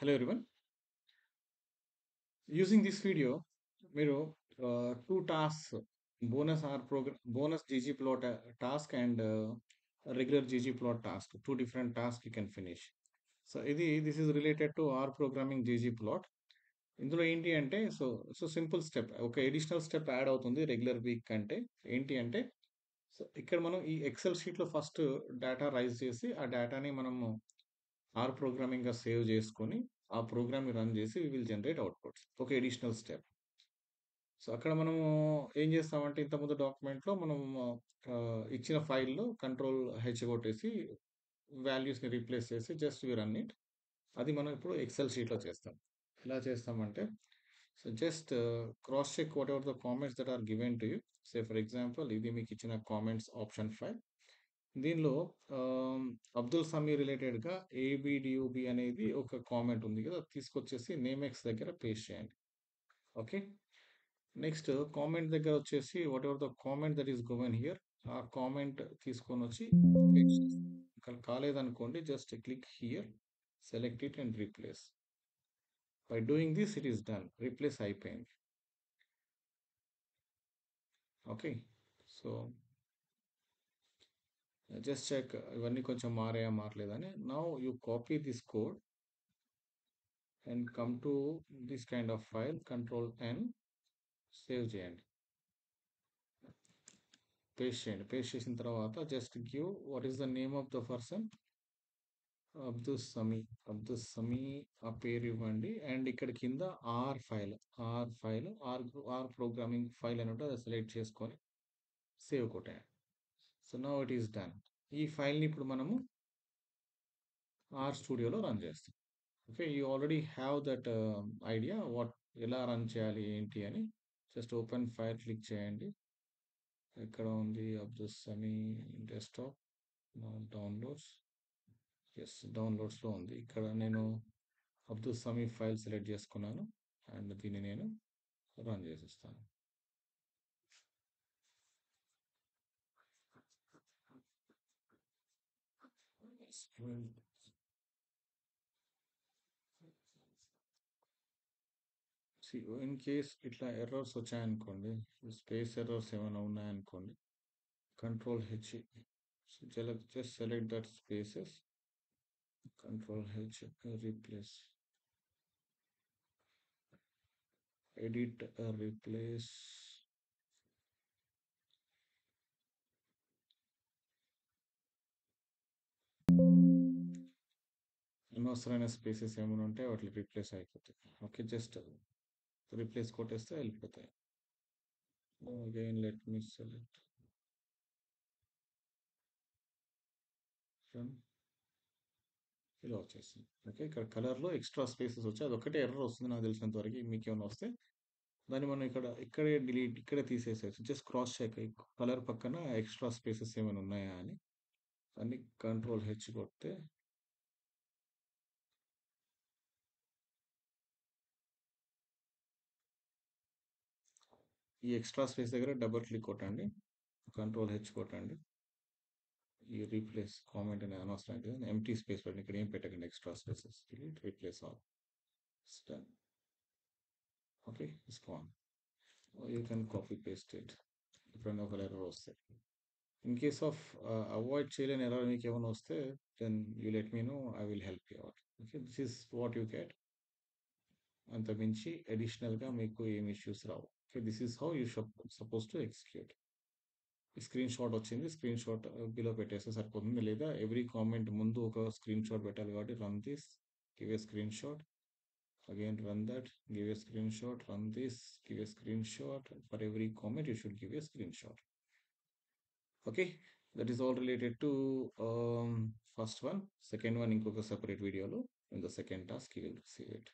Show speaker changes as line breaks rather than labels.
Hello everyone. Using this video, మీరు two tasks, bonus ggplot task and regular ggplot task, two different tasks you can finish. So this is related to R programming ggplot. ఇందులో ఏంటి అంటే so simple step ఒక additional step add అవుతుంది regular week కంటే. ఏంటి అంటే so ఇక్కడ మనం ఈ ఎక్సెల్ షీట్లో ఫస్ట్ డేటా రైజ్ చేసి ఆ డేటాని మనము ఆర్ ప్రోగ్రామింగ్గా సేవ్ చేసుకొని ఆ ప్రోగ్రామ్ని రన్ చేసి వి విల్ జనరేట్ అవుట్పుట్స్ ఒక ఎడిషనల్ స్టెప్. సో అక్కడ మనము ఏం చేస్తామంటే ఇంతకుముందు డాక్యుమెంట్లో మనం ఇచ్చిన ఫైల్లో కంట్రోల్ హెచ్ కొట్టేసి వాల్యూస్ని రీప్లేస్ చేసి జస్ట్ వి రన్ ఇట్. అది మనం ఇప్పుడు ఎక్సెల్ షీట్లో చేస్తాం. ఎలా చేస్తామంటే so just cross check whatever the comments that are given to you. Say for example ఇది మీకు ఇచ్చిన కామెంట్స్ ఆప్షన్ 5. దీనిలో అబ్దుల్ సమీ రిలేటెడ్గా ఏబిడియుబి అనేది ఒక కామెంట్ ఉంది కదా, అది తీసుకొచ్చేసి నేమ్ ఎక్స్ దగ్గర పేస్ట్ చేయండి. ఓకే, నెక్స్ట్ కామెంట్ దగ్గర వచ్చేసి whatever the comment that is given here, ఆ కామెంట్ తీసుకొని వచ్చి కాలేదనుకోండి just click here, select it and replace. By doing this it is done, replace అయిపోయింది. ఓకే, సో జస్ట్ చెక్ ఇవన్నీ కొంచెం మారాయా మారలేదని. Now you copy this code and come to this kind of file, control N, save చేయండి, paste చేయండి. Paste చేసిన తర్వాత just give what is the name of the person, Abdul Sami ఆ పేరు ఇవ్వండి. అండ్ ఇక్కడ కింద ఆర్ ప్రోగ్రామింగ్ ఫైల్ అని ఉంటే అది సెలెక్ట్ చేసుకొని సేవ్ కొట్టేయండి. So now it is done. ఈ ఫైల్ని ఇప్పుడు మనము ఆర్ స్టూడియోలో రన్ చేస్తాం. Okay, you already have that idea what ఎలా రన్ చేయాలి ఏంటి అని. జస్ట్ ఓపెన్ ఫైల్ క్లిక్ చేయండి. ఎక్కడ ఉంది అబ్దుల్ సమీ డెస్క్టాప్, డౌన్లోడ్స్, ఎస్ డౌన్లోడ్స్లో ఉంది. ఇక్కడ నేను అబ్దుల్ సమీ ఫైల్ సెలెక్ట్ చేసుకున్నాను అండ్ దీన్ని నేను రన్ చేసిస్తాను. ఇన్ కేస్ ఇట్లా ఎర్రర్స్ వచ్చాయనుకోండి, స్పేస్ ఎర్రర్స్ ఏమైనా ఉన్నాయనుకోండి, control H, just select that spaces, control H, replace, edit, replace, అనవసరమైన స్పేసెస్ ఏమైనా ఉంటే వాటిని రీప్లేస్ అయిపోతాయి. ఓకే, జస్ట్ రీప్లేస్ కొట్టేస్తే వెళ్ళిపోతాయి. అగైన్ లెట్ మీ సెలెక్ట్, ఇలా వచ్చేసింది. ఓకే, ఇక్కడ కలర్లో ఎక్స్ట్రా స్పేసెస్ వచ్చాయి, అది ఒకటే ఎర్రర్ వస్తుంది నాకు తెలిసినంత వరకు. మీకు ఏమైనా వస్తే దాన్ని మనం ఇక్కడే డిలీట్, ఇక్కడే తీసేసేయచ్చు. జస్ట్ క్రాస్ చెక్ కలర్ పక్కన ఎక్స్ట్రా స్పేసెస్ ఏమైనా ఉన్నాయా అని. అన్ని కంట్రోల్ హెచ్ కొడితే ఈ ఎక్స్ట్రా స్పేస్ దగ్గర డబుల్ క్లిక్ కొట్టండి, కంట్రోల్ హెచ్ కొట్టండి, ఈ రీప్లేస్ కామెంట్ అనేది అనవసరం అయితే ఎంటీ స్పేస్ పెట్టండి, ఇక్కడ ఏం పెట్టకండి extra spaces, replace all, done. Okay, it's gone. You can copy paste it. ఎప్పుడైనా ఒక ఎర్రర్ వస్తే, ఇన్ కేస్ ఆఫ్ అవాయిడ్ చేయలేని ఎర్రర్ మీకు ఏమైనా వస్తే then you let me know, I will help you out. Okay, this is what you get. అంత మించి అడిషనల్గా మీకు ఏం ఇష్యూస్ రావు. Okay, this is how you suppose to execute. Screen shot వచ్చింది, స్క్రీన్ షాట్ బిలో పెట్టేస్తే సరిపోతుంది. లేదా ఎవ్రీ కామెంట్ ముందు ఒక స్క్రీన్ షాట్ పెట్టాలి కాబట్టి run this, give a screen shot, again run that, give a screen shot, run this, give a screen shot. For every comment you should give a screen shot. Okay, that is all related to first one. Second one ఇంకొక separate వీడియోలో, in the second task you will see it.